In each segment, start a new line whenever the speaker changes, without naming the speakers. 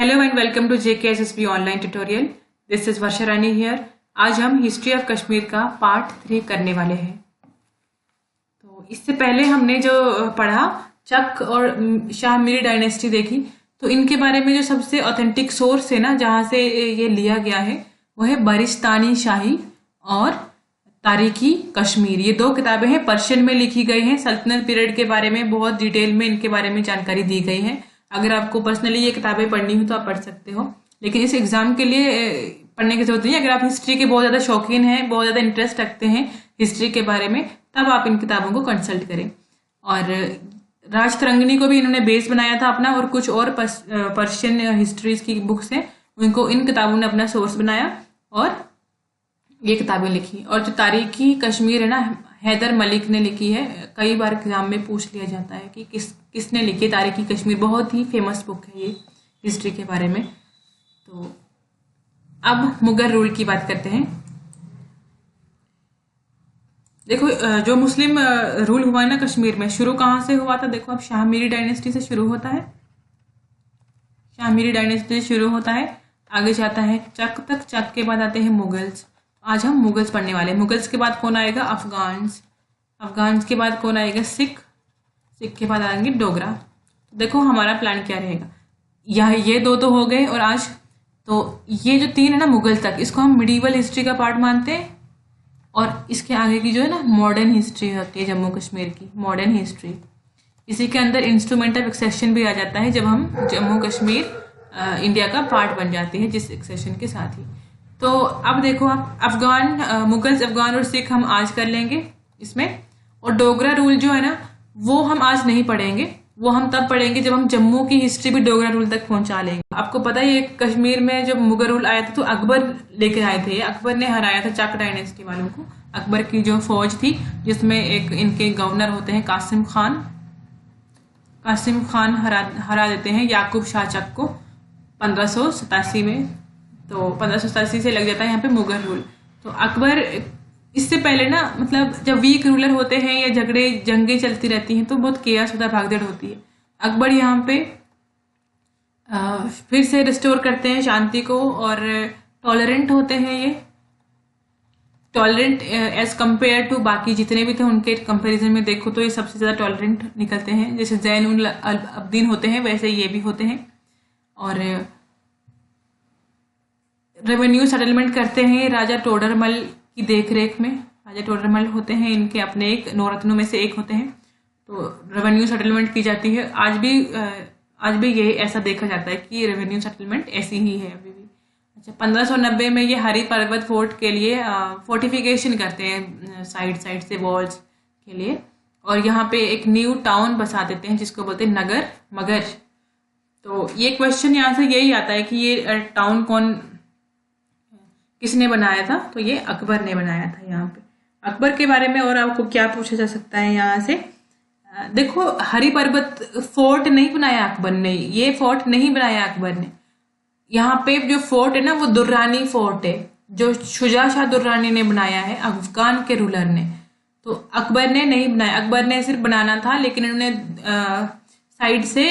Hello and welcome to JKSSB online tutorial. This is Varsha Rani here. आज हम history of Kashmir का part 3 करने वाले हैं। तो इससे पहले हमने जो पढ़ा चक और शाह मीरी डायनेस्टी देखी, तो इनके बारे में जो सबसे ऑथेंटिक सोर्स है ना, जहाँ से ये लिया गया है, वो है बरिस्तानी शाही और तारीखी कश्मीर। ये दो किताबें हैं, पर्शियन में लिखी गई हैं। सल्तनत पीरियड के बारे में बहुत डिटेल में इनके बारे में जानकारी दी गई है। अगर आपको पर्सनली ये किताबें पढ़नी हो तो आप पढ़ सकते हो, लेकिन इस एग्जाम के लिए पढ़ने की जरूरत नहीं है। अगर आप हिस्ट्री के बहुत ज़्यादा शौकीन हैं, बहुत ज़्यादा इंटरेस्ट रखते हैं हिस्ट्री के बारे में, तब आप इन किताबों को कंसल्ट करें। और राजतरंगिणी को भी इन्होंने बेस बनाया था अपना, और कुछ और पर्शियन हिस्ट्रीज की बुक्स हैं, उनको इन किताबों ने अपना सोर्स बनाया और ये किताबें लिखी। और जो तारीखी कश्मीर है ना, हैदर मलिक ने लिखी है। कई बार एग्जाम में पूछ लिया जाता है कि किसने लिखी है तारीखी कश्मीर। बहुत ही फेमस बुक है ये हिस्ट्री के बारे में। तो अब मुगल रूल की बात करते हैं। देखो, जो मुस्लिम रूल हुआ है ना कश्मीर में, शुरू कहाँ से हुआ था? देखो, अब शाह मीरी डायनेस्टी से शुरू होता है। शाह मीरी डायनेस्टी से शुरू होता है, आगे जाता है चक तक। चक के बाद आते हैं मुगल्स। आज हम मुगल्स पढ़ने वाले हैं। मुगल्स के बाद कौन आएगा? अफगान्स। अफगान्स के बाद कौन आएगा? सिख। सिख के बाद आएंगे डोगरा। देखो हमारा प्लान क्या रहेगा। ये दो तो हो गए, और आज तो ये जो तीन है ना मुगल तक, इसको हम मिडीवल हिस्ट्री का पार्ट मानते हैं। और इसके आगे की जो है ना मॉडर्न हिस्ट्री होती है जम्मू कश्मीर की, मॉडर्न हिस्ट्री। इसी के अंदर इंस्ट्रूमेंट ऑफ एक्सेशन भी आ जाता है, जब हम जम्मू कश्मीर इंडिया का पार्ट बन जाती है जिस एक्सेशन के साथ ही। तो अब देखो, आप मुगल्स, अफगान और सिख हम आज कर लेंगे इसमें। और डोगरा रूल जो है ना, वो हम आज नहीं पढ़ेंगे, वो हम तब पढ़ेंगे जब हम जम्मू की हिस्ट्री भी डोगरा रूल तक पहुंचा लेंगे। आपको पता है, ये कश्मीर में जब मुगल रूल आया था तो अकबर लेकर आए थे। अकबर ने हराया था चक डायनेस्टी वालों को। अकबर की जो फौज थी, जिसमें एक इनके गवर्नर होते हैं कासिम खान। कासिम खान हरा देते हैं याकूब शाह चक को 1587 में। तो 1587 से लग जाता है यहाँ पे मुगल रूल। तो अकबर, इससे पहले ना, मतलब जब वीक रूलर होते हैं या जंगें चलती रहती हैं तो बहुत केयस होता है, भागदौड़ होती है। अकबर यहाँ पे फिर से रिस्टोर करते हैं शांति को, और टॉलरेंट होते हैं ये। टॉलरेंट एज कम्पेयर टू बाकी जितने भी थे उनके कंपैरिजन में देखो तो ये सबसे ज़्यादा टॉलरेंट निकलते हैं। जैसे जैन उल अब्दीन होते हैं, वैसे ये भी होते हैं। और रेवेन्यू सेटलमेंट करते हैं राजा टोडरमल की देखरेख में। राजा टोडरमल होते हैं इनके अपने एक नौरत्नों में से एक होते हैं। तो रेवेन्यू सेटलमेंट की जाती है। आज भी ये ऐसा देखा जाता है कि रेवेन्यू सेटलमेंट ऐसी ही है अभी भी। अच्छा, 1590 में ये हरी पर्वत फोर्ट के लिए फोर्टिफिकेशन करते हैं, साइड से वॉल्स के लिए। और यहाँ पे एक न्यू टाउन बसा देते हैं जिसको बोलते हैं नगर मगर। तो ये क्वेश्चन यहाँ से यही आता है कि ये टाउन किसने बनाया था? तो ये अकबर ने बनाया था। यहाँ पे अकबर के बारे में और आपको क्या पूछा जा सकता है यहाँ से? देखो, हरी पर्वत फोर्ट नहीं बनाया अकबर ने, ये फोर्ट नहीं बनाया अकबर ने। यहाँ पे जो फोर्ट है ना, वो दुर्रानी फोर्ट है, जो शुजा शाह दुर्रानी ने बनाया है, अफगान के रूलर ने। तो अकबर ने नहीं बनाया। अकबर ने सिर्फ बनाना था, लेकिन इन्होंने साइड से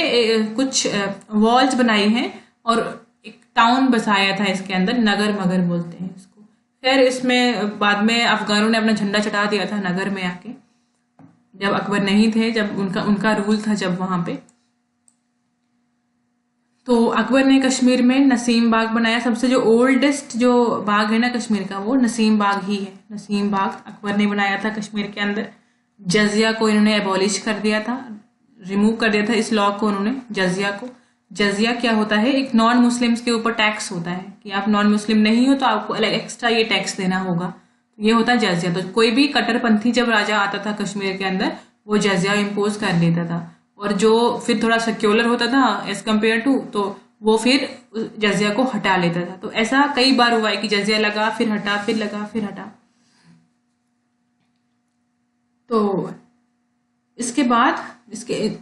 कुछ वॉल्स बनाई हैं और एक टाउन बसाया था इसके अंदर, नगर मगर बोलते हैं इसको। फिर इसमें बाद में अफगानों ने अपना झंडा चढ़ा दिया था नगर में आके, जब अकबर नहीं थे, जब उनका रूल था जब वहां पे। तो अकबर ने कश्मीर में नसीम बाग बनाया। सबसे जो ओल्डेस्ट जो बाग है ना कश्मीर का, वो नसीम बाग ही है। नसीम बाग अकबर ने बनाया था कश्मीर के अंदर। जजिया को इन्होंने एबॉलिश कर दिया था, रिमूव कर दिया था इस लॉ को उन्होंने, जजिया को। जजिया क्या होता है? एक नॉन मुस्लिम्स के ऊपर टैक्स होता है कि आप नॉन मुस्लिम नहीं हो तो आपको अलग एक्स्ट्रा ये टैक्स देना होगा। ये होता है जजिया। तो कोई भी कट्टरपंथी जब राजा आता था कश्मीर के अंदर, वो जजिया इम्पोज कर लेता था। और जो फिर थोड़ा सेक्युलर होता था एज कम्पेयर टू, तो वो फिर जजिया को हटा लेता था। तो ऐसा कई बार हुआ है कि जजिया लगा, फिर हटा, फिर लगा, फिर हटा। तो इसके बाद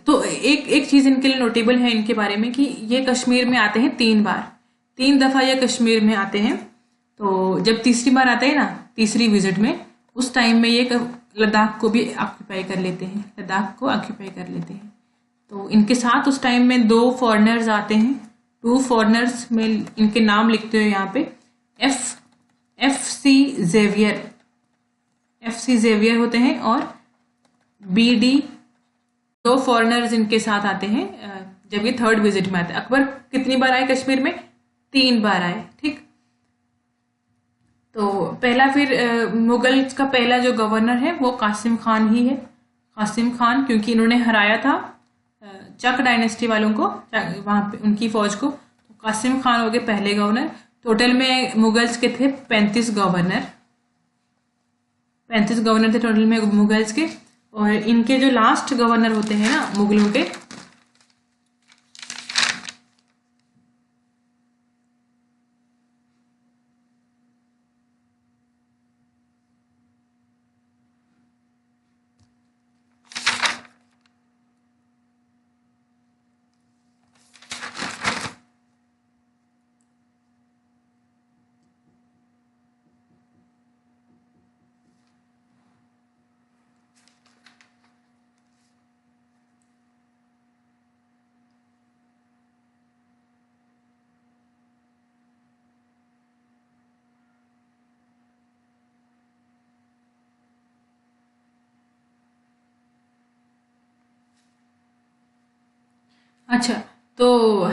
तो एक चीज इनके लिए नोटेबल है इनके बारे में कि ये कश्मीर में आते हैं 3 बार। 3 दफा ये कश्मीर में आते हैं। तो जब तीसरी बार आते हैं ना, तीसरी विजिट में, उस टाइम में ये लद्दाख को भी ऑक्यूपाई कर लेते हैं। लद्दाख को ऑक्यूपाई कर लेते हैं। तो इनके साथ उस टाइम में 2 फॉरेनर्स आते हैं, 2 फॉरेनर्स में इनके नाम लिखते हो यहाँ पे। एफ सी जेवियर होते हैं, और BD 2 फॉरेनर्स इनके साथ आते हैं जब ये 3rd विजिट में आते हैं। अकबर कितनी बार आए कश्मीर में? 3 बार आए। ठीक, तो पहला फिर मुगल का पहला जो गवर्नर है वो कासिम खान ही है। कासिम खान, क्योंकि इन्होंने हराया था चक डायनेस्टी वालों को, वहां पे उनकी फौज को, तो कासिम खान हो गए पहले गवर्नर। टोटल में मुगल्स के थे 35 गवर्नर, 35 गवर्नर थे टोटल में मुगल्स के। और इनके जो लास्ट गवर्नर होते हैं ना मुगलों के, अच्छा, तो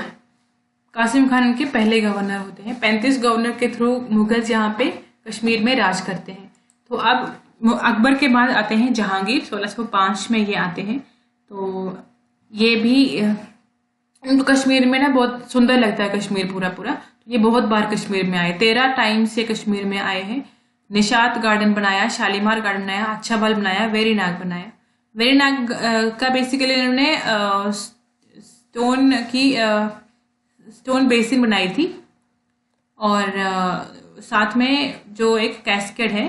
कासिम खान के पहले गवर्नर होते हैं। 35 गवर्नर के थ्रू मुगल्स यहाँ पे कश्मीर में राज करते हैं। तो अब अकबर के बाद आते हैं जहांगीर, 1605 में ये आते हैं। तो ये भी उनको कश्मीर में ना बहुत सुंदर लगता है कश्मीर पूरा पूरा। तो ये बहुत बार कश्मीर में आए, 13 टाइम से कश्मीर में आए हैं। निशात गार्डन बनाया, शालीमार गार्डन बनाया, अच्छा बल बनाया, वेरी नाग बनाया। वेरी नाग का बेसिकली इन्होंने स्टोन बेसिन बनाई थी, और साथ में जो एक कैस्केड है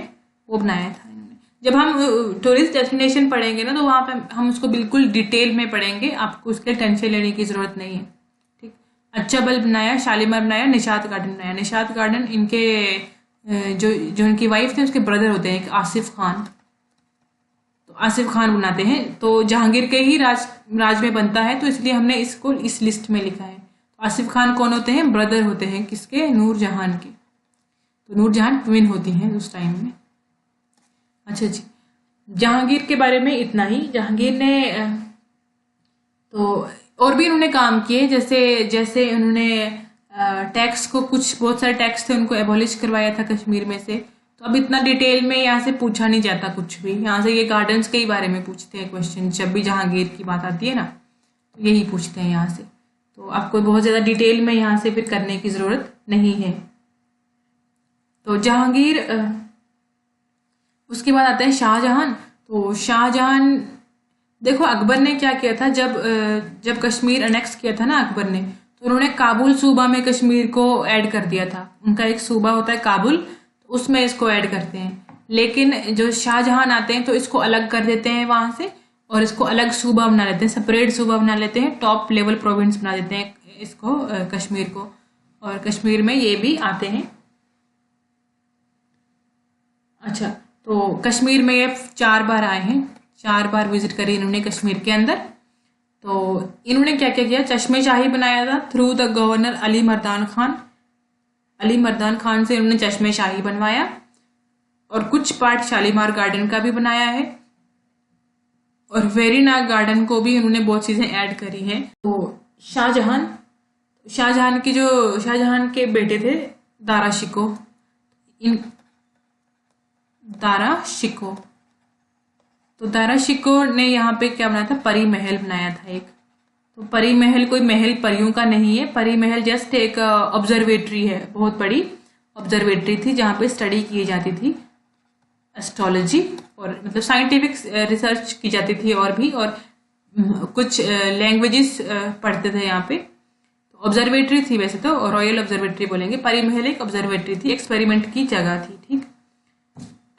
वो बनाया था इन्होंने। जब हम टूरिस्ट डेस्टिनेशन पढ़ेंगे ना, तो वहाँ पे हम उसको बिल्कुल डिटेल में पढ़ेंगे, आपको उसके टेंशन लेने की जरूरत नहीं है। ठीक, अच्छा बल बनाया, शालीमार बनाया, निशात गार्डन बनाया। निशात गार्डन इनके जो इनकी वाइफ थे उसके ब्रदर होते हैं, एक आसिफ खान। आसिफ खान बनाते हैं। तो जहांगीर के ही राज में बनता है, तो इसलिए हमने इसको इस लिस्ट में लिखा है। आसिफ खान कौन होते हैं? ब्रदर होते हैं किसके? नूरजहां के। तो नूरजहां ट्विन होती हैं उस टाइम में। अच्छा जी, जहांगीर के बारे में इतना ही। जहांगीर ने तो और भी इन्होंने काम किए, जैसे उन्होंने टैक्स को, कुछ बहुत सारे टैक्स थे उनको एबॉलिश करवाया था कश्मीर में से। तो अब इतना डिटेल में यहाँ से पूछा नहीं जाता कुछ भी। यहाँ से ये गार्डन्स के ही बारे में पूछते हैं क्वेश्चन, जब भी जहांगीर की बात आती है ना, तो यही पूछते हैं यहाँ से। तो आपको बहुत ज़्यादा डिटेल में यहाँ से फिर करने की ज़रूरत नहीं है। तो जहांगीर, उसके बाद आता है शाहजहां। तो शाहजहां, देखो अकबर ने क्या किया था, जब कश्मीर अनेक्स किया था ना अकबर ने, तो उन्होंने काबुल सूबा में कश्मीर को ऐड कर दिया था। उनका एक सूबा होता है काबुल, उसमें इसको ऐड करते हैं। लेकिन जो शाहजहां आते हैं तो इसको अलग कर देते हैं वहां से, और इसको अलग सूबा बना लेते हैं, सेपरेट सूबा बना लेते हैं, टॉप लेवल प्रोविंस बना देते हैं इसको, कश्मीर को। और कश्मीर में ये भी आते हैं। अच्छा, तो कश्मीर में ये 4 बार आए हैं, 4 बार विजिट करी इन्होंने कश्मीर के अंदर। तो इन्होंने क्या क्या किया? चश्मे शाही बनाया था through the governor Ali Mardan Khan. Ali Mardan Khan से इन्होंने चश्मे शाही बनवाया, और कुछ पार्ट शालीमार गार्डन का भी बनाया है, और वेरी नाग गार्डन को भी इन्होंने बहुत चीजें ऐड करी हैं। तो शाहजहां के बेटे थे दारा शिको। तो दारा शिको ने यहाँ पे क्या बनाया था? परी महल बनाया था एक। तो परी महल कोई महल परियों का नहीं है, परी महल जस्ट एक ऑब्जर्वेटरी है, बहुत बड़ी ऑब्जर्वेटरी थी जहाँ पे स्टडी की जाती थी एस्ट्रोलॉजी, और मतलब साइंटिफिक रिसर्च की जाती थी, और कुछ लैंग्वेजेस पढ़ते थे यहाँ पे। तो ऑब्जर्वेटरी थी वैसे तो, रॉयल ऑब्जर्वेटरी बोलेंगे। परी महल एक ऑब्जर्वेटरी थी, एक्सपेरिमेंट की जगह थी। ठीक,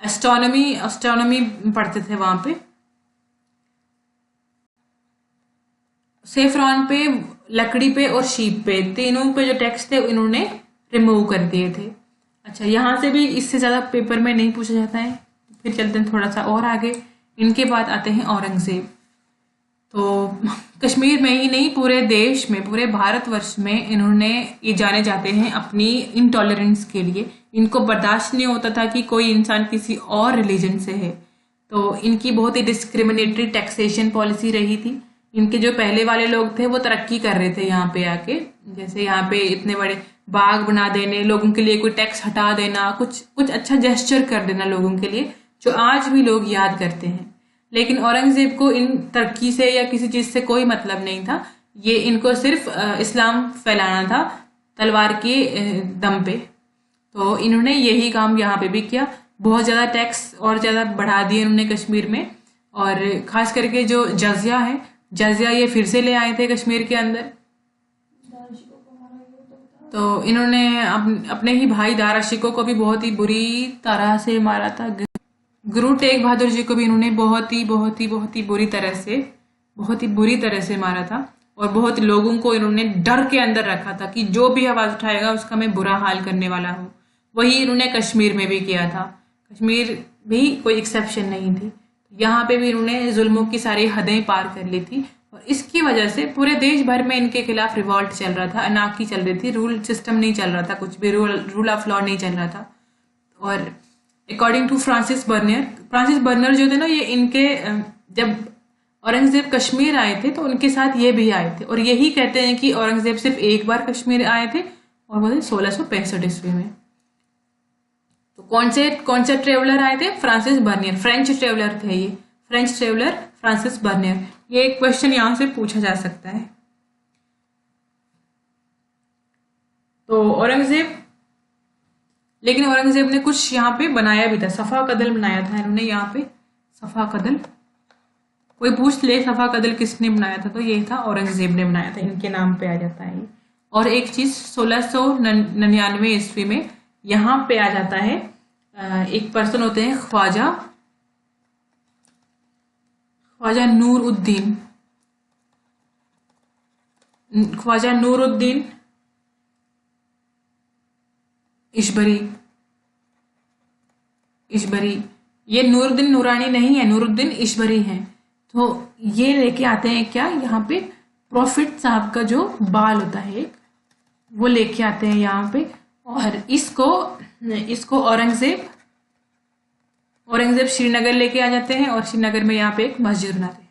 एस्ट्रोनॉमी पढ़ते थे वहां पे। सेफ्रॉन पे, लकड़ी पे और शीप पे, तीनों पे जो टैक्स थे इन्होंने रिमूव कर दिए थे। अच्छा, यहाँ से भी इससे ज़्यादा पेपर में नहीं पूछा जाता है। फिर चलते हैं थोड़ा सा और आगे। इनके बाद आते हैं औरंगजेब। तो कश्मीर में ही नहीं, पूरे देश में, पूरे भारतवर्ष में इन्होंने ये जाने जाते हैं अपनी इंटॉलरेंस के लिए। इनको बर्दाश्त नहीं होता था कि कोई इंसान किसी और रिलीजन से है। तो इनकी बहुत ही डिस्क्रिमिनेटरी टैक्सेशन पॉलिसी रही थी। इनके जो पहले वाले लोग थे वो तरक्की कर रहे थे यहाँ पे आके, जैसे यहाँ पे इतने बड़े बाग बना देने, लोगों के लिए कोई टैक्स हटा देना, कुछ कुछ अच्छा जेस्चर कर देना लोगों के लिए, जो आज भी लोग याद करते हैं। लेकिन औरंगजेब को इन तरक्की से या किसी चीज़ से कोई मतलब नहीं था। ये इनको सिर्फ इस्लाम फैलाना था तलवार के दम पे। तो इन्होंने यही काम यहाँ पे भी किया। बहुत ज़्यादा टैक्स और ज़्यादा बढ़ा दिए इन्होंने कश्मीर में, और ख़ास करके जो जजिया है, जजिया ये फिर से ले आए थे कश्मीर के अंदर। तो इन्होंने अपने ही भाई दारा शिकोह को भी बहुत ही बुरी तरह से मारा था। गुरु तेग बहादुर जी को भी इन्होंने बहुत ही बुरी तरह से, बहुत ही बुरी तरह से मारा था। और बहुत लोगों को इन्होंने डर के अंदर रखा था कि जो भी आवाज़ उठाएगा उसका मैं बुरा हाल करने वाला हूँ। वही इन्होंने कश्मीर में भी किया था। कश्मीर भी कोई एक्सेप्शन नहीं थी। यहाँ पे भी इन्होंने जुल्मों की सारी हदें पार कर ली थी, और इसकी वजह से पूरे देश भर में इनके खिलाफ रिवॉल्ट चल रहा था, अनार्की चल रही थी, रूल सिस्टम नहीं चल रहा था, कुछ भी रूल ऑफ लॉ नहीं चल रहा था। और अकॉर्डिंग टू फ्रांसिस बर्नर जो थे ना, ये इनके जब औरंगजेब कश्मीर आए थे तो उनके साथ ये भी आए थे, और यही कहते हैं कि औरंगजेब सिर्फ एक बार कश्मीर आए थे, और वो 1665 ईस्वी में। तो कौन से ट्रेवलर आए थे? फ्रांसिस बर्नियर, फ्रेंच ट्रेवलर थे ये, फ्रेंच ट्रेवलर फ्रांसिस बर्नियर। ये एक क्वेश्चन यहाँ से पूछा जा सकता है। तो लेकिन औरंगजेब ने कुछ यहाँ पे बनाया भी था, सफा कदल बनाया था इन्होंने यहाँ पे, सफा कदल। कोई पूछ ले सफा कदल किसने बनाया था, तो ये था औरंगजेब ने बनाया था, इनके नाम पे आ जाता है ये। और एक चीज 1699 ईस्वी में यहाँ पे आ जाता है, एक पर्सन होते हैं ख्वाजा नूरुद्दीन इशबरी। ये नूरुद्दीन नूरानी नहीं है, नूरुद्दीन इशबरी है। तो ये लेके आते हैं क्या, यहाँ पे प्रॉफिट साहब का जो बाल होता है एक, वो लेके आते हैं यहाँ पे। और इसको औरंगजेब श्रीनगर लेके आ जाते हैं, और श्रीनगर में यहाँ पे एक मस्जिद बनाते हैं,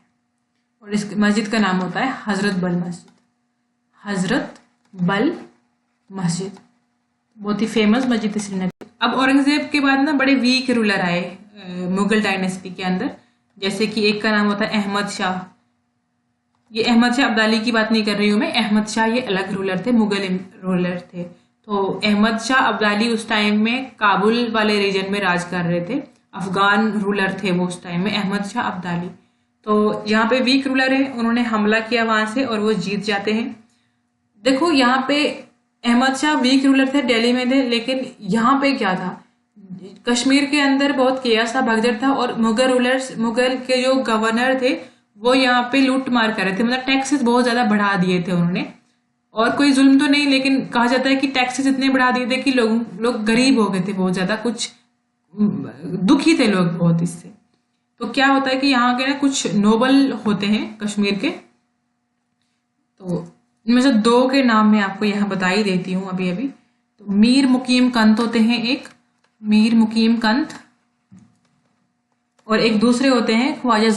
और इस मस्जिद का नाम होता है हजरत बल मस्जिद। बहुत ही फेमस मस्जिद है श्रीनगर। अब औरंगजेब के बाद ना बड़े वीक रूलर आए मुगल डायनेस्टी के अंदर, जैसे कि एक का नाम होता है अहमद शाह। ये अहमद शाह अब्दाली की बात नहीं कर रही हूँ मैं, अहमद शाह ये अलग रूलर थे, मुगल रूलर थे। तो अहमद शाह अब्दाली उस टाइम में काबुल वाले रीजन में राज कर रहे थे, अफगान रूलर थे वो उस टाइम में, अहमद शाह अब्दाली। तो यहाँ पे वीक रूलर है, उन्होंने हमला किया वहां से और वो जीत जाते हैं। देखो यहाँ पे अहमद शाह वीक रूलर थे, दिल्ली में थे, लेकिन यहाँ पे क्या था, कश्मीर के अंदर बहुत केयस था, भगदड़ था, और मुगल के जो गवर्नर थे वो यहाँ पे लूट मार कर रहे थे, मतलब टैक्सेस बहुत ज्यादा बढ़ा दिए थे उन्होंने। और कोई जुल्म तो नहीं, लेकिन कहा जाता है कि टैक्सेस इतने बढ़ा दिए थे कि लोग गरीब हो गए थे बहुत ज्यादा, कुछ दुखी थे लोग बहुत इससे। तो क्या होता है कि यहाँ के ना कुछ नोबल होते हैं कश्मीर के, तो इनमें से दो के नाम मैं आपको यहाँ बता ही देती हूँ अभी। तो मीर मुकीम कंत होते हैं, एक मीर मुकीम कंत, और एक दूसरे होते हैं ख्वाजा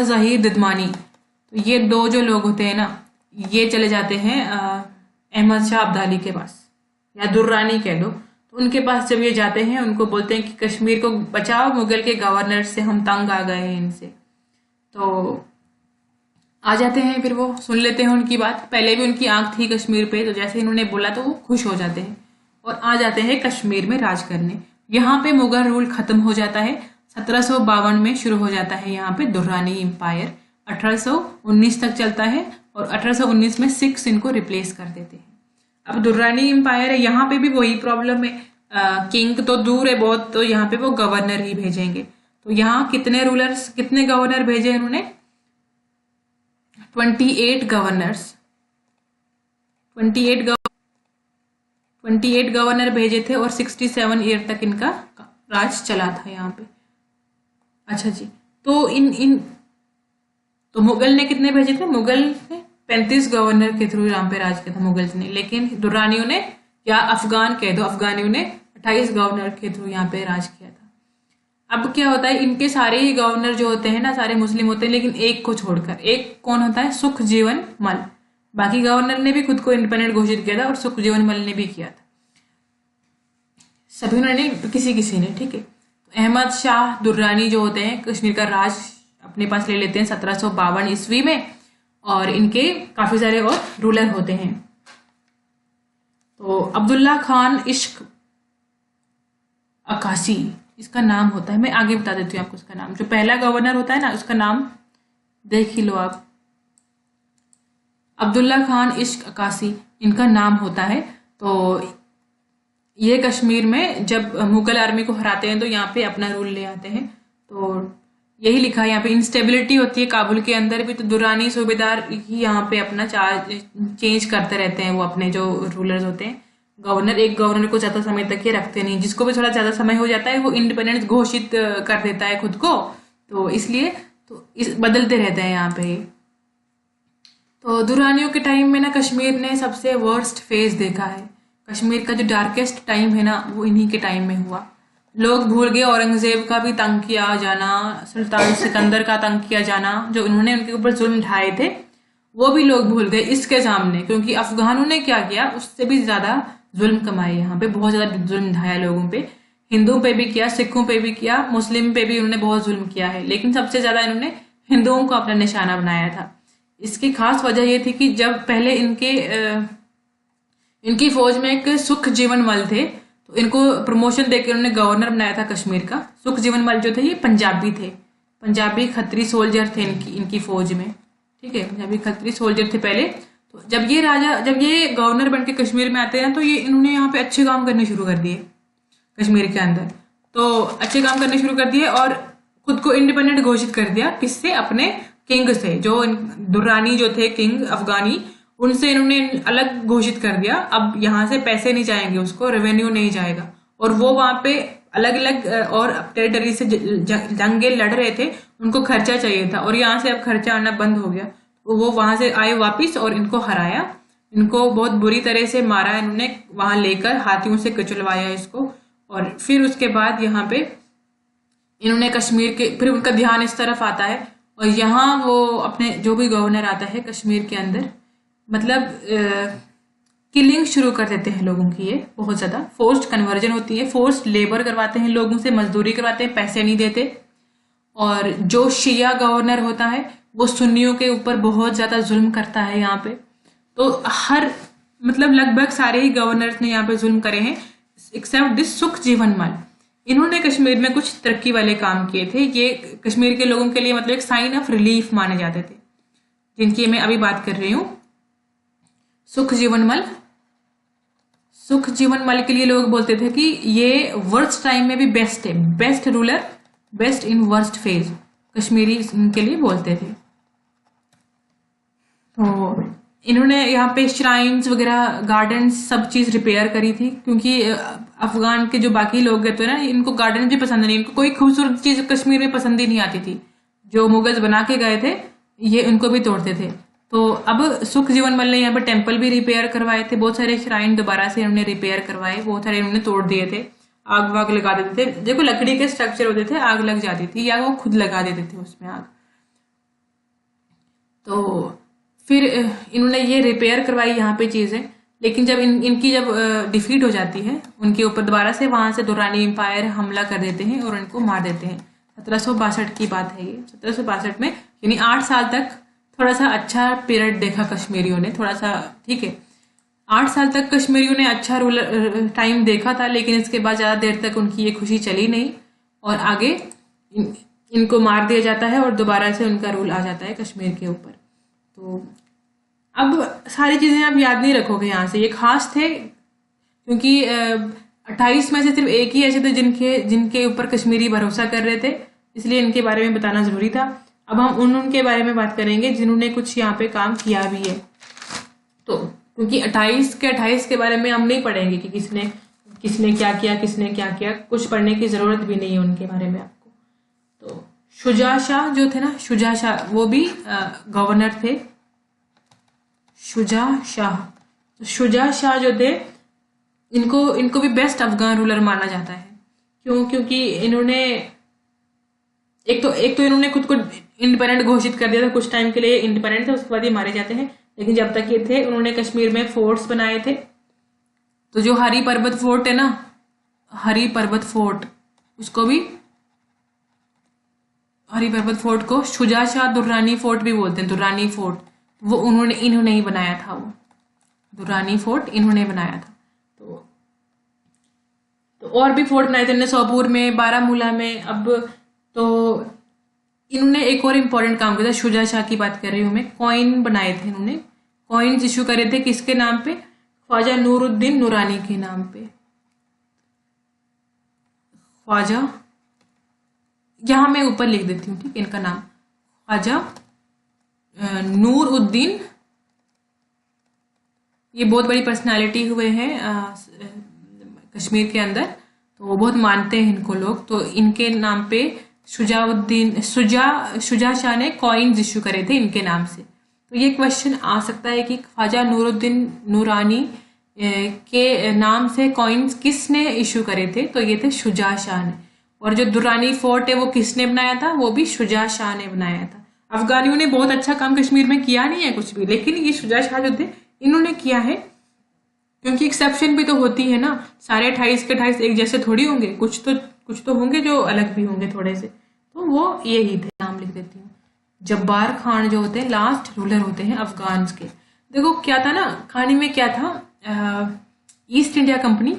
जहीर दिदमानी। तो ये दो जो लोग होते हैं ना, ये चले जाते हैं अहमद शाह अब्दाली के पास, या दुर्रानी कह दो। तो उनके पास जब ये जाते हैं, उनको बोलते हैं कि कश्मीर को बचाओ, मुगल के गवर्नर से हम तंग आ गए हैं इनसे। तो आ जाते हैं, फिर वो सुन लेते हैं उनकी बात। पहले भी उनकी आंख थी कश्मीर पे, तो जैसे इन्होंने बोला तो वो खुश हो जाते हैं और आ जाते हैं कश्मीर में राज करने। यहाँ पे मुगल रूल खत्म हो जाता है, 1752 में शुरू हो जाता है यहाँ पे दुर्रानी एम्पायर, 1819 तक चलता है, और 1819 में सिक्स इनको रिप्लेस कर देते हैं। अब दुर्रानी एम्पायर है, यहाँ पे भी वही प्रॉब्लम है, किंग तो दूर है बहुत, तो यहाँ पे वो गवर्नर ही भेजेंगे। तो यहाँ कितने गवर्नर भेजे इन्होंने? 28 गवर्नर भेजे थे, और 67 ईयर तक इनका राज चला था यहाँ पे। अच्छा जी, तो इन इन तो मुगल ने कितने भेजे थे? मुगल ने 35 गवर्नर के थ्रू यहाँ पे राज किया था मुगल्स ने, लेकिन दुर्रानियों ने या अफगान कह दो, अफगानियों ने 28 गवर्नर के थ्रू यहाँ पे राज किया था। अब क्या होता है, इनके सारे ही गवर्नर जो होते हैं ना, सारे मुस्लिम होते हैं, लेकिन एक को छोड़कर। एक कौन होता है? सुखजीवन मल। बाकी गवर्नर ने भी खुद को इंडिपेंडेंट घोषित किया था और सुखजीवन मल ने भी किया था। सभी ने किसी किसी ने, ठीक है। तो अहमद शाह दुर्रानी जो होते हैं कश्मीर का राज अपने पास ले लेते हैं 1752 ईस्वी में, और इनके काफी सारे और रूलर होते हैं। तो अब्दुल्ला खान इश्क अकासी इसका नाम होता है, मैं आगे बता देती हूँ आपको उसका नाम। जो पहला गवर्नर होता है ना, उसका नाम देख ही लो आप, अब्दुल्ला खान इश्क अकासी इनका नाम होता है। तो ये कश्मीर में जब मुगल आर्मी को हराते हैं तो यहाँ पे अपना रूल ले आते हैं। तो यही लिखा है यहाँ पे, इंस्टेबिलिटी होती है काबुल के अंदर भी, तो दुरानी सूबेदार ही यहाँ पे अपना चार्ज चेंज करते रहते हैं। वो अपने जो रूलर्स होते हैं, गवर्नर, एक गवर्नर को ज्यादा समय तक ये रखते नहीं, जिसको भी थोड़ा ज्यादा समय हो जाता है वो इंडिपेंडेंस घोषित कर देता है खुद को, तो इसलिए तो बदलते रहते हैं यहाँ पे। तो दुरानियों के टाइम में ना कश्मीर ने सबसे वर्स्ट फेज देखा है। कश्मीर का जो डार्केस्ट टाइम है ना, वो इन्हीं के टाइम में हुआ। लोग भूल गए औरंगजेब का भी तंग किया जाना, सुल्तान सिकंदर का तंग किया जाना, जो उन्होंने उनके ऊपर जुल्म ढाए थे, वो भी लोग भूल गए इसके सामने, क्योंकि अफगानों ने क्या किया, उससे भी ज्यादा जुल्म कमाए। यहाँ पे बहुत ज्यादा जुल्म ढाया लोगों पे, हिंदुओं पे भी किया, सिखों पे भी किया, मुस्लिम पे भी उन्होंने बहुत जुल्म किया है, लेकिन सबसे ज्यादा इन्होंने हिंदुओं को अपना निशाना बनाया था। इसकी खास वजह ये थी कि जब पहले इनकी फौज में एक सुख जीवन मल थे, तो इनको प्रमोशन देकर उन्होंने गवर्नर बनाया था कश्मीर का। सुख जीवन मल जो थे ये पंजाबी थे, पंजाबी खत्री सोल्जर थे इनकी फौज में, ठीक है, पंजाबी खत्री सोल्जर थे पहले। तो जब ये गवर्नर बन के कश्मीर में आते हैं तो ये इन्होंने यहाँ पे अच्छे काम करने शुरू कर दिए कश्मीर के अंदर। तो अच्छे काम करने शुरू कर दिए और खुद को इंडिपेंडेंट घोषित कर दिया। किससे? अपने किंग से। जो दुर्रानी जो थे किंग अफगानी, उनसे इन्होंने अलग घोषित कर दिया। अब यहाँ से पैसे नहीं जाएंगे उसको, रेवेन्यू नहीं जाएगा, और वो वहां पे अलग अलग और टेरिटरी से जंगे लड़ रहे थे, उनको खर्चा चाहिए था, और यहाँ से अब खर्चा आना बंद हो गया। तो वो वहां से आए वापिस और इनको हराया, इनको बहुत बुरी तरह से मारा इन्होंने, वहां लेकर हाथियों से कुचलवाया इसको। और फिर उसके बाद यहाँ पे इन्होंने कश्मीर के, फिर उनका ध्यान इस तरफ आता है, और यहाँ वो अपने जो भी गवर्नर आता है कश्मीर के अंदर, मतलब किलिंग शुरू कर देते हैं लोगों की। ये बहुत ज्यादा फोर्स्ड कन्वर्जन होती है, फोर्स्ड लेबर करवाते हैं लोगों से, मजदूरी करवाते हैं, पैसे नहीं देते। और जो शिया गवर्नर होता है वो सुन्नियों के ऊपर बहुत ज्यादा जुल्म करता है यहाँ पे। तो मतलब लगभग सारे ही गवर्नर्स ने यहाँ पे जुल्म करे हैं, एक्सेप्ट दिस सुख जीवन मल। इन्होंने कश्मीर में कुछ तरक्की वाले काम किए थे। ये कश्मीर के लोगों के लिए मतलब एक साइन ऑफ रिलीफ माने जाते थे, जिनकी मैं अभी बात कर रही हूँ। सुख जीवन मल के लिए लोग बोलते थे कि ये वर्स्ट टाइम में भी बेस्ट है, best ruler, best in worst phase, Kashmiri इनके लिए बोलते थे। तो इन्होंने यहाँ पे श्राइन्स वगैरह, गार्डन्स, सब चीज रिपेयर करी थी, क्योंकि अफगान के जो बाकी लोग गए थे ना, इनको गार्डन भी पसंद नहीं, इनको कोई खूबसूरत चीज कश्मीर में पसंद ही नहीं आती थी। जो मुगल्स बना के गए थे ये उनको भी तोड़ते थे। तो अब सुख जीवन मल ने यहाँ पर टेम्पल भी रिपेयर करवाए थे, बहुत सारे श्राइन दोबारा से इन्होंने रिपेयर करवाए, बहुत सारे इन्होंने तोड़ दिए थे, आग वाग लगा देते थे। देखो लकड़ी के स्ट्रक्चर होते थे, आग लग जाती थी या वो खुद लगा देते थे उसमें आग। तो फिर इन्होंने ये रिपेयर करवाई यहाँ पे चीजें, लेकिन जब इनकी जब डिफीट हो जाती है उनके ऊपर, दोबारा से वहां से दुरानी एम्पायर हमला कर देते हैं और उनको मार देते हैं। 1762 की बात है ये, 1762 में, यानी 8 साल तक थोड़ा सा अच्छा पीरियड देखा कश्मीरियों ने, थोड़ा सा, ठीक है, 8 साल तक कश्मीरियों ने अच्छा रूल टाइम देखा था, लेकिन इसके बाद ज्यादा देर तक उनकी ये खुशी चली नहीं, और आगे इनको मार दिया जाता है और दोबारा से उनका रूल आ जाता है कश्मीर के ऊपर। तो अब सारी चीजें आप याद नहीं रखोगे यहाँ से, ये खास थे क्योंकि 28 में से सिर्फ एक ही ऐसे थे जिनके ऊपर कश्मीरी भरोसा कर रहे थे, इसलिए इनके बारे में बताना जरूरी था। अब हम उनके बारे में बात करेंगे जिन्होंने कुछ यहाँ पे काम किया भी है। तो क्योंकि 28 के बारे में हम नहीं पढ़ेंगे कि किसने क्या किया, कुछ पढ़ने की जरूरत भी नहीं है उनके बारे में आपको। तो शुजा शाह जो थे ना, शुजा शाह वो भी गवर्नर थे। शुजा शाह जो थे, इनको भी बेस्ट अफगान रूलर माना जाता है। क्यों? क्योंकि इन्होंने एक तो इन्होंने खुद को इंडिपेंडेंट घोषित कर दिया था, कुछ टाइम के लिए इंडिपेंडेंट थे, उसके बाद ये मारे जाते हैं। लेकिन जब तक ये थे, उन्होंने कश्मीर में फोर्ट्स बनाए थे। तो जो हरी पर्वत फोर्ट है ना, हरी पर्वत फोर्ट, उसको भी, हरी पर्वत फोर्ट को शुजा शाह दुर्रानी फोर्ट भी बोलते हैं, दुर्रानी फोर्ट। वो इन्होंने ही बनाया था, वो दुर्रानी फोर्ट इन्होंने बनाया था। तो और भी फोर्ट बनाए थे इन्होंने, सोपोर में, बारामूला में। अब तो इन्होंने एक और इम्पोर्टेंट काम किया था, शुजा शाह की बात कर रही हूँ मैं। कॉइन बनाए थे इन्होंने, कॉइन्स इशू करे थे, किसके नाम पे? ख्वाजा नूरुद्दीन नूरानी के नाम पे। ख्वाजा, यहां मैं ऊपर लिख देती हूँ, ठीक है, इनका नाम ख्वाजा नूरुद्दीन। ये बहुत बड़ी पर्सनालिटी हुए हैं कश्मीर के अंदर, तो वो बहुत मानते हैं इनको लोग। तो इनके नाम पे शुजा शाह ने कॉइन्स इशू करे थे इनके नाम से। तो ये क्वेश्चन आ सकता है कि ख्वाजा नूरुद्दीन नूरानी के नाम से कॉइन्स किसने इशू करे थे? तो ये थे शुजा शाह ने। और जो दुर्रानी फोर्ट है वो किसने बनाया था? वो भी शुजा शाह ने बनाया था। अफगानियों ने बहुत अच्छा काम कश्मीर में किया नहीं है कुछ भी, लेकिन ये शुजा शाह जो थे इन्होंने किया है। क्योंकि एक्सेप्शन भी तो होती है ना, सारे 28 के 28 एक जैसे थोड़ी होंगे, कुछ तो होंगे जो अलग भी होंगे थोड़े से। तो वो यही थे, नाम लिख देती हूँ। जब्बार खान जो होते हैं लास्ट रूलर होते हैं अफगान के। देखो क्या था ना, कहानी में क्या था, ईस्ट इंडिया कंपनी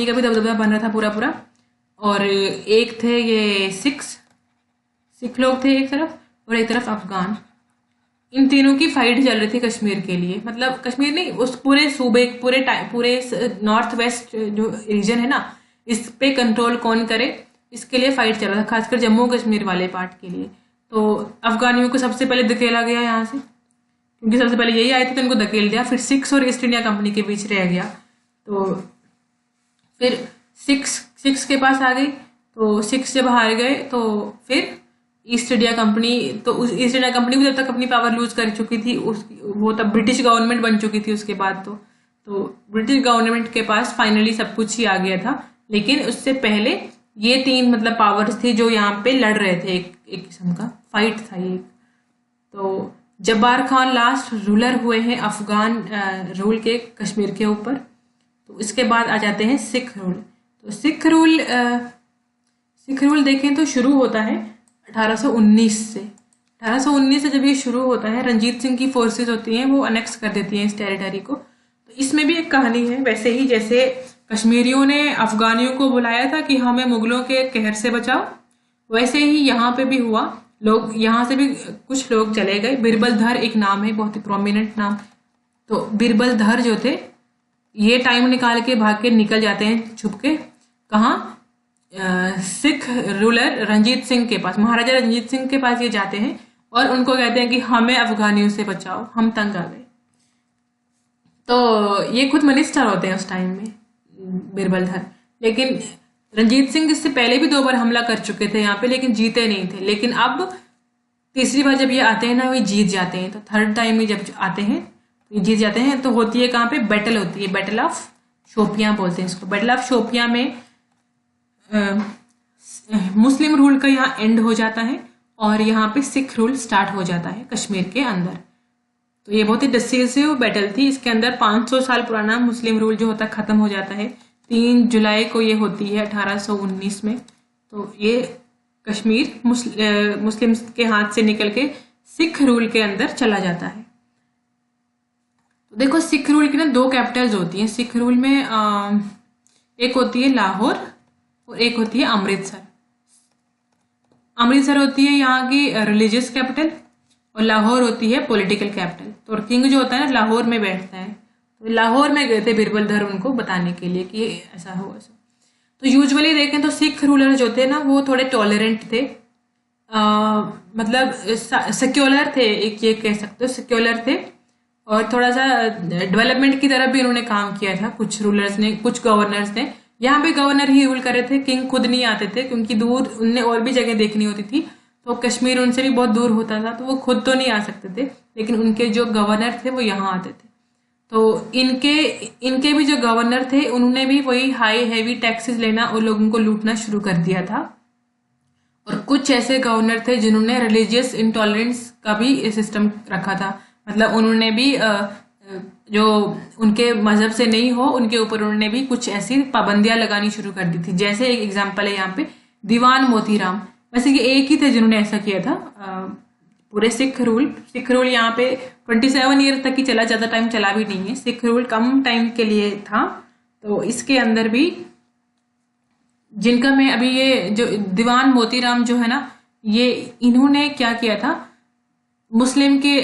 का भी दबदबा बन रहा था पूरा। और एक थे ये सिख लोग थे एक तरफ, और एक तरफ अफगान। इन तीनों की फाइट चल रही थी कश्मीर के लिए, मतलब कश्मीर नहीं, उस पूरे सूबे, पूरे नॉर्थ वेस्ट जो रीजन है ना, इस पे कंट्रोल कौन करे, इसके लिए फाइट चल रहा था, खासकर जम्मू कश्मीर वाले पार्ट के लिए। तो अफगानियों को सबसे पहले धकेला गया यहाँ से, क्योंकि सबसे पहले यही आए थे तो इनको धकेल दिया। फिर सिक्स और ईस्ट इंडिया कंपनी के बीच रह गया। तो फिर सिक्स के पास आ गई, तो सिक्स जब हार गए तो फिर ईस्ट इंडिया कंपनी, तो उस ईस्ट इंडिया कंपनी भी जब तक अपनी पावर लूज कर चुकी थी, वो तब ब्रिटिश गवर्नमेंट बन चुकी थी उसके बाद। तो ब्रिटिश गवर्नमेंट के पास फाइनली सब कुछ ही आ गया था। लेकिन उससे पहले ये तीन मतलब पावर्स थी जो यहाँ पे लड़ रहे थे, एक किस्म का फाइट था ये। तो जब्बार खान लास्ट रूलर हुए हैं अफगान रूल के कश्मीर के ऊपर। तो इसके बाद आ जाते हैं सिख रूल। तो सिख रूल देखें तो शुरू होता है 1819 से। 1819 से जब ये शुरू होता है, रंजीत सिंह की फोर्सेस होती हैं, वो अनेक्स कर देती हैं इस टेरिटरी को। तो इसमें भी एक कहानी है, वैसे ही जैसे कश्मीरियों ने अफगानियों को बुलाया था कि हमें मुगलों के कहर से बचाओ, वैसे ही यहाँ पे भी हुआ। लोग यहाँ से भी कुछ लोग चले गए। बिरबल धर एक नाम है, बहुत ही प्रोमिनेंट नाम। तो बिरबल धर जो थे, ये टाइम निकाल के भाग के निकल जाते हैं छुप के, कहाँ? सिख रूलर रंजीत सिंह के पास, महाराजा रंजीत सिंह के पास ये जाते हैं और उनको कहते हैं कि हमें अफगानियों से बचाओ, हम तंग आ गए। तो ये खुद मिनिस्टर होते हैं उस टाइम में, बिरबल धर। लेकिन रंजीत सिंह इससे पहले भी 2 बार हमला कर चुके थे यहाँ पे, लेकिन जीते नहीं थे। लेकिन अब तीसरी बार जब ये आते हैं ना, वो जीत जाते हैं। तो थर्ड टाइम ही जब आते हैं तो ये जीत जाते हैं। तो होती है कहाँ पे? बैटल होती है, बैटल ऑफ शोपियां बोलते हैं इसको। बैटल ऑफ शोपियां में मुस्लिम रूल का यहाँ एंड हो जाता है और यहाँ पे सिख रूल स्टार्ट हो जाता है कश्मीर के अंदर। तो ये बहुत ही डिसीसिव बैटल थी। इसके अंदर 500 साल पुराना मुस्लिम रूल जो होता है खत्म हो जाता है। 3 जुलाई को ये होती है 1819 में। तो ये कश्मीर मुस्लिम के हाथ से निकल के सिख रूल के अंदर चला जाता है। तो देखो, सिख रूल की ना 2 कैपिटल्स होती हैं सिख रूल में। एक होती है लाहौर और एक होती है अमृतसर। अमृतसर होती है यहाँ की रिलीजियस कैपिटल और लाहौर होती है पॉलिटिकल कैपिटल। तो किंग जो होता है ना लाहौर में बैठता है। तो लाहौर में गए थे बिरबल धर उनको बताने के लिए कि ऐसा हो ऐसा। तो यूजुअली देखें तो सिख रूलर जो थे ना, वो थोड़े टॉलरेंट थे, मतलब सेक्युलर थे, एक ये कह सकते हो सेक्युलर थे। और थोड़ा सा डेवलपमेंट की तरफ भी उन्होंने काम किया था कुछ रूलर्स ने, कुछ गवर्नर्स ने। यहाँ पे गवर्नर ही रूल कर रहे थे, किंग खुद नहीं आते थे क्योंकि दूर उनने और भी जगह देखनी होती थी, तो कश्मीर उनसे भी बहुत दूर होता था, तो वो खुद तो नहीं आ सकते थे, लेकिन उनके जो गवर्नर थे वो यहाँ आते थे। तो इनके इनके भी जो गवर्नर थे उन्होंने भी वही हाई हैवी टैक्सेस लेना और लोगों को लूटना शुरू कर दिया था। और कुछ ऐसे गवर्नर थे जिन्होंने रिलीजियस इंटॉलरेंस का भी सिस्टम रखा था, मतलब उन्होंने भी जो उनके मजहब से नहीं हो उनके ऊपर उन्होंने भी कुछ ऐसी पाबंदियां लगानी शुरू कर दी थी। जैसे एक एग्जांपल है यहाँ पे दीवान मोतीराम, वैसे ये एक ही थे जिन्होंने ऐसा किया था। पूरे सिख रूल यहाँ पे 27 ईयर तक ही चला, ज्यादा टाइम चला भी नहीं है, सिख रूल कम टाइम के लिए था। तो इसके अंदर भी जिनका मैं अभी ये जो दीवान मोतीराम जो है ना, ये इन्होंने क्या किया था, मुस्लिम के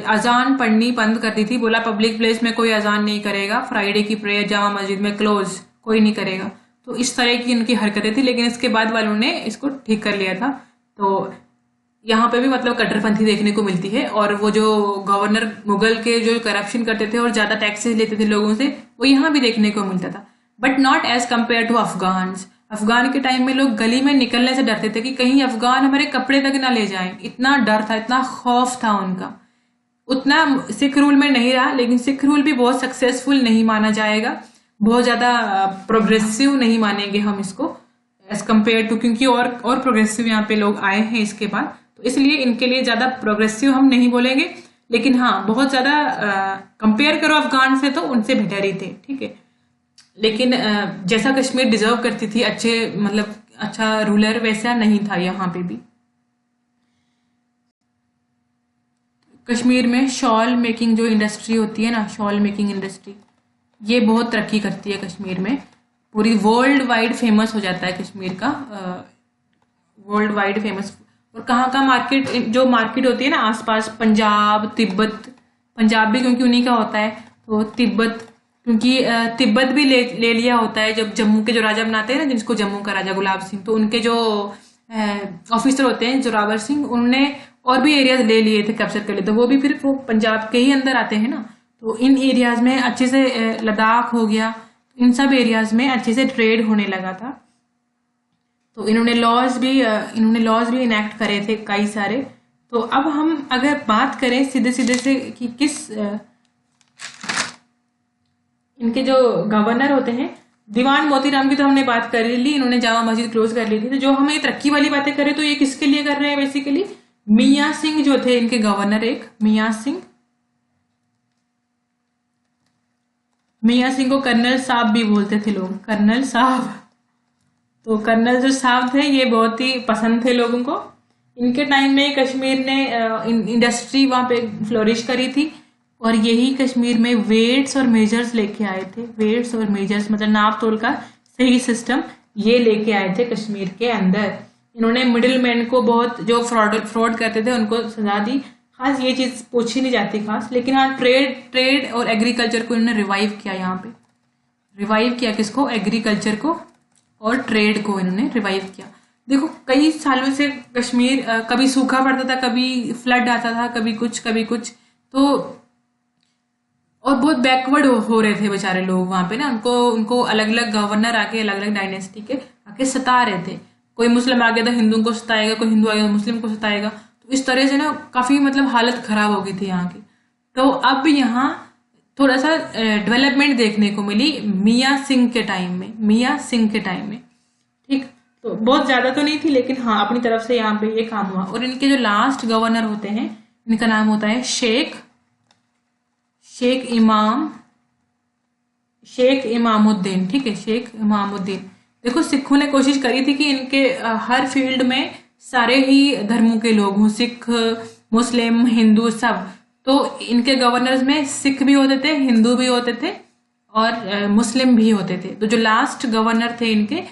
अजान पढ़नी बंद कर दी थी, बोला पब्लिक प्लेस में कोई अजान नहीं करेगा, फ्राइडे की प्रेयर जामा मस्जिद में क्लोज, कोई नहीं करेगा। तो इस तरह की इनकी हरकतें थी, लेकिन इसके बाद वालों ने इसको ठीक कर लिया था। तो यहाँ पे भी मतलब कट्टरपंथी देखने को मिलती है। और वो जो गवर्नर मुगल के जो करप्शन करते थे और ज्यादा टैक्सेस लेते थे लोगों से, वो यहाँ भी देखने को मिलता था, but not as compare to Afghans. Afghan के टाइम में लोग गली में निकलने से डरते थे कि कहीं अफगान हमारे कपड़े तक ना ले जाएं, इतना डर था, इतना खौफ था उनका। उतना सिख रूल में नहीं रहा, लेकिन सिख रूल भी बहुत सक्सेसफुल नहीं माना जाएगा, बहुत ज्यादा प्रोग्रेसिव नहीं मानेंगे हम इसको एज कम्पेयर टू, क्योंकि और प्रोग्रेसिव यहाँ पे लोग आए हैं इसके बाद, तो इसलिए इनके लिए ज्यादा प्रोग्रेसिव हम नहीं बोलेंगे। लेकिन हाँ, बहुत ज्यादा कंपेयर करो अफगान से तो उनसे बेटर ही थे, ठीक है। लेकिन जैसा कश्मीर डिजर्व करती थी अच्छे, मतलब अच्छा रूलर, वैसा नहीं था यहाँ पे भी। कश्मीर में शॉल मेकिंग जो इंडस्ट्री होती है ना, शॉल मेकिंग इंडस्ट्री, ये बहुत तरक्की करती है कश्मीर में, पूरी वर्ल्ड वाइड फेमस हो जाता है कश्मीर का, वर्ल्ड वाइड फेमस। और कहाँ का मार्केट, जो मार्केट होती है ना आसपास, पंजाब, तिब्बत, पंजाब भी क्योंकि उन्हीं का होता है, तो तिब्बत, क्योंकि तिब्बत भी ले लिया होता है जब जम्मू के जो राजा बनाते हैं ना, जिसको जम्मू का राजा गुलाब सिंह, तो उनके जो ऑफिसर होते हैं जोरावर सिंह, उन्होंने और भी एरियाज ले लिए थे, कैप्चर कर लिए, तो वो भी फिर वो पंजाब के ही अंदर आते हैं ना। तो इन एरियाज में अच्छे से, लद्दाख हो गया, इन सब एरियाज में अच्छे से ट्रेड होने लगा था। तो इन्होंने लॉज भी इनेक्ट करे थे कई सारे। तो अब हम अगर बात करें सीधे सीधे से कि किस इनके जो गवर्नर होते हैं, दीवान मोतीराम की तो हमने बात कर ली, इन्होंने जामा मस्जिद क्लोज कर ली थी। तो जो हम ये तरक्की वाली बातें करें तो ये किसके लिए कर रहे हैं, बेसिकली मियाँ सिंह जो थे इनके गवर्नर, एक मियाँ सिंह को कर्नल साहब भी बोलते थे लोग, कर्नल साहब। तो कर्नल जो साहब थे ये बहुत ही पसंद थे लोगों को। इनके टाइम में कश्मीर ने इंडस्ट्री वहां पे फ्लोरिश करी थी, और यही कश्मीर में वेट्स और मेजर्स लेके आए थे। वेट्स और मेजर्स मतलब नाप तोल का सही सिस्टम ये लेके आए थे कश्मीर के अंदर। इन्होंने मिडिल मैन को, बहुत जो फ्रॉड करते थे उनको सजा दी। खास ये चीज पूछी नहीं जाती खास, लेकिन हाँ ट्रेड और एग्रीकल्चर को इन्होंने रिवाइव किया। यहाँ पे रिवाइव किया किसको, एग्रीकल्चर को और ट्रेड को इन्होंने रिवाइव किया। देखो कई सालों से कश्मीर कभी सूखा पड़ता था, कभी फ्लड आता था, कभी कुछ, तो और बहुत बैकवर्ड हो रहे थे बेचारे लोग वहां पे ना। उनको अलग अलग गवर्नर आके, अलग अलग डायनेस्टी के आके सता रहे थे। कोई मुस्लिम आ गया तो हिंदू को सताएगा, कोई हिंदू आ गया तो मुस्लिम को सताएगा। तो इस तरह से ना काफी मतलब हालत खराब हो गई थी यहाँ की। तो अब यहाँ थोड़ा सा डेवलपमेंट देखने को मिली मियाँ सिंह के टाइम में, ठीक। तो बहुत ज्यादा तो नहीं थी, लेकिन हाँ अपनी तरफ से यहाँ पे ये काम हुआ। और इनके जो लास्ट गवर्नर होते हैं, इनका नाम होता है शेख इमामुद्दीन, ठीक है, शेख इमामुद्दीन। देखो सिखों ने कोशिश करी थी कि इनके हर फील्ड में सारे ही धर्मों के लोग हों, सिख, मुस्लिम, हिंदू, सब। तो इनके गवर्नर्स में सिख भी होते थे, हिंदू भी होते थे और मुस्लिम भी होते थे। तो जो लास्ट गवर्नर थे इनके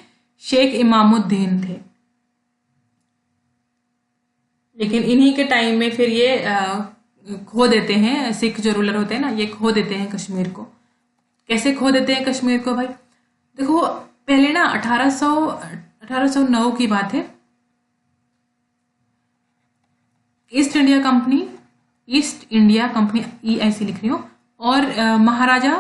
शेख इमामुद्दीन थे। लेकिन इन्हीं के टाइम में फिर ये खो देते हैं, सिख जो रूलर होते हैं ना, ये खो देते हैं कश्मीर को। कैसे खो देते हैं कश्मीर को भाई? देखो पहले ना 1809 की बात है। ईस्ट इंडिया कंपनी EIC लिख रही हूँ, और महाराजा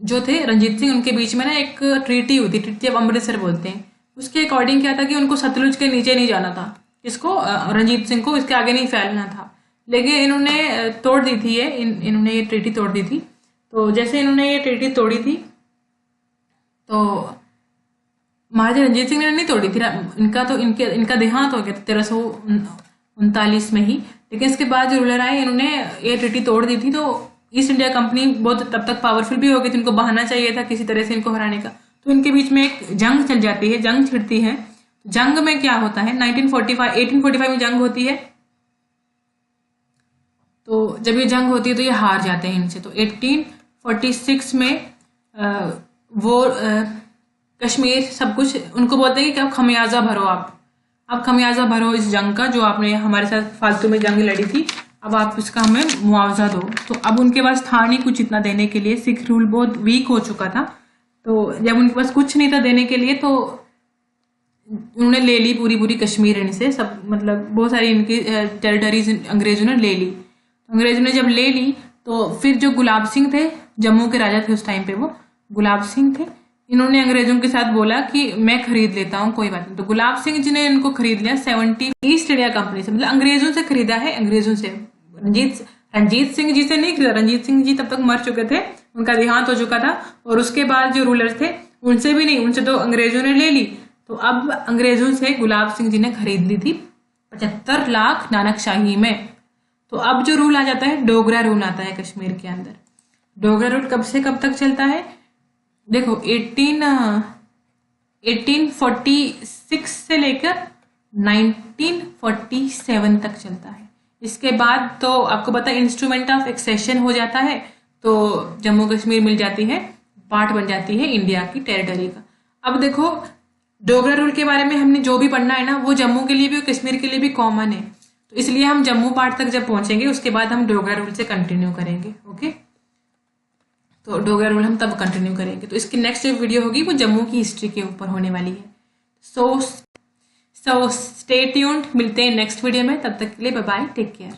जो थे रंजीत सिंह, उनके बीच में ना एक ट्रीटी हुई थी, ट्रीटी ऑफ अमृतसर बोलते हैं। उसके अकॉर्डिंग क्या था कि उनको सतलुज के नीचे नहीं जाना था, किसको, रंजीत सिंह को इसके आगे नहीं फैलना था। लेकिन इन्होंने तोड़ दी थी ये, इन्होंने ये ट्रीटी तोड़ दी थी। तो जैसे इन्होंने ये ट्रीटी तोड़ी थी तो महाराजा रंजीत सिंह ने नहीं तोड़ी थी, इनका देहांत हो गया था 1339 में ही। लेकिन इसके बाद जो रूलर आए इन्होंने ये ट्रीटी तोड़ दी थी। तो ईस्ट इंडिया कंपनी बहुत तब तक पावरफुल भी हो गई थी, इनको बहाना चाहिए था किसी तरह से इनको हराने का। तो इनके बीच में एक जंग चल जाती है, जंग छिड़ती है। जंग में क्या होता है, 1845 में जंग होती है। तो जब ये जंग होती है तो ये हार जाते हैं इनसे। तो 1846 में वो कश्मीर सब कुछ उनको बोलते हैं कि अब खमियाजा भरो, अब खमियाजा भरो इस जंग का, जो आपने हमारे साथ फालतू में जंग लड़ी थी, अब आप इसका हमें मुआवजा दो। तो अब उनके पास था नहीं कुछ इतना देने के लिए, सिख रूल बहुत वीक हो चुका था। तो जब उनके पास कुछ नहीं था देने के लिए तो उन्होंने ले ली पूरी कश्मीर इनसे, सब मतलब बहुत सारी इनकी टेरिटरीज अंग्रेजों ने ले ली। अंग्रेजों ने जब ले ली तो फिर जो गुलाब सिंह थे, जम्मू के राजा थे उस टाइम पे, वो गुलाब सिंह थे, इन्होंने अंग्रेजों के साथ बोला कि मैं खरीद लेता हूँ, कोई बात नहीं। तो गुलाब सिंह जी ने इनको खरीद लिया 70 ईस्ट इंडिया कंपनी से, मतलब अंग्रेजों से खरीदा है, अंग्रेजों से। रंजीत सिंह जी से नहीं खरीदा, रंजीत सिंह जी तब तक मर चुके थे, उनका देहांत हो चुका था। और उसके बाद जो रूलर थे उनसे भी नहीं, उनसे तो अंग्रेजों ने ले ली। तो अब अंग्रेजों से गुलाब सिंह जी ने खरीद ली थी 75 लाख नानकशाही में। तो अब जो रूल आ जाता है, डोगरा रूल आता है कश्मीर के अंदर। डोगरा रूल कब से कब तक चलता है, देखो 1846 से लेकर 1947 तक चलता है। इसके बाद तो आपको पता है इंस्ट्रूमेंट ऑफ एक्सेशन हो जाता है, तो जम्मू कश्मीर मिल जाती है, पार्ट बन जाती है इंडिया की टेरिटरी का। अब देखो डोगरा रूल के बारे में हमने जो भी पढ़ना है ना, वो जम्मू के लिए भी और कश्मीर के लिए भी कॉमन है। तो इसलिए हम जम्मू पार्ट तक जब पहुंचेंगे उसके बाद हम डोगरा रूल से कंटिन्यू करेंगे। ओके, तो डोगरा रूल हम तब कंटिन्यू करेंगे। तो इसकी नेक्स्ट जो वीडियो होगी वो जम्मू की हिस्ट्री के ऊपर होने वाली है। सो स्टे ट्यून्ड, मिलते हैं नेक्स्ट वीडियो में, तब तक के लिए बाय बाय, टेक केयर।